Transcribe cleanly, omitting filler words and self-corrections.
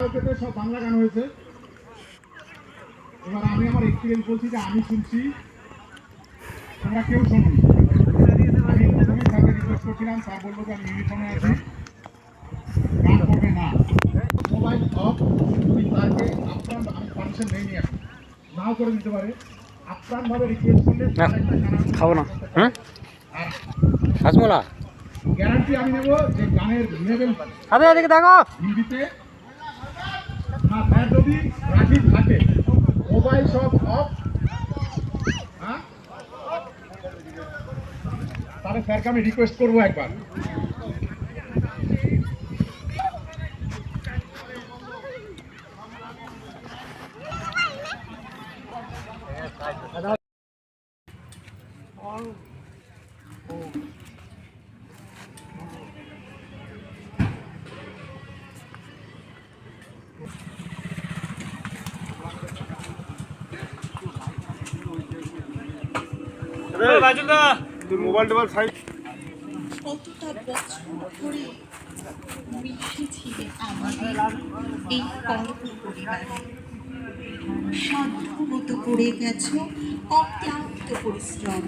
কারাওকেতে সব বাংলা গান হয়েছে। এবার আমি আমার এক্সপিরিয়েন্স বলছি যে আমি শুনছি, তোমরা কেউ শোনো। আমি প্রথমে স্যারকে রিকোয়েস্ট করছিলাম, স্যার বললো যে আমি ইউনিফর্মে আছি, গান করবে না, মোবাইল অফ। তুমি স্যারকে আপ্রাণ, আমি পারমিশন নেই এখন, নাও করে দিতে পারে, আপ্রাণভাবে রিকোয়েস্ট করলে খাবো না। আর হাসমলা গ্যারান্টি আমি নেব যে গানের লেভেল এদিকে দেখো হিন্দিতে না, স্যার যদি রাখি থাকে মোবাইল সব অফ, হ্যাঁ, তাহলে স্যারকে আমি রিকোয়েস্ট করবো একবার। মোবাইল টোবাইল সাইড কতটা বছর ধরে মিশেছিলে আমাদের এই পর্ব পরিবারে, সাধ্যমতো করে গেছো অক্লান্ত পরিশ্রম।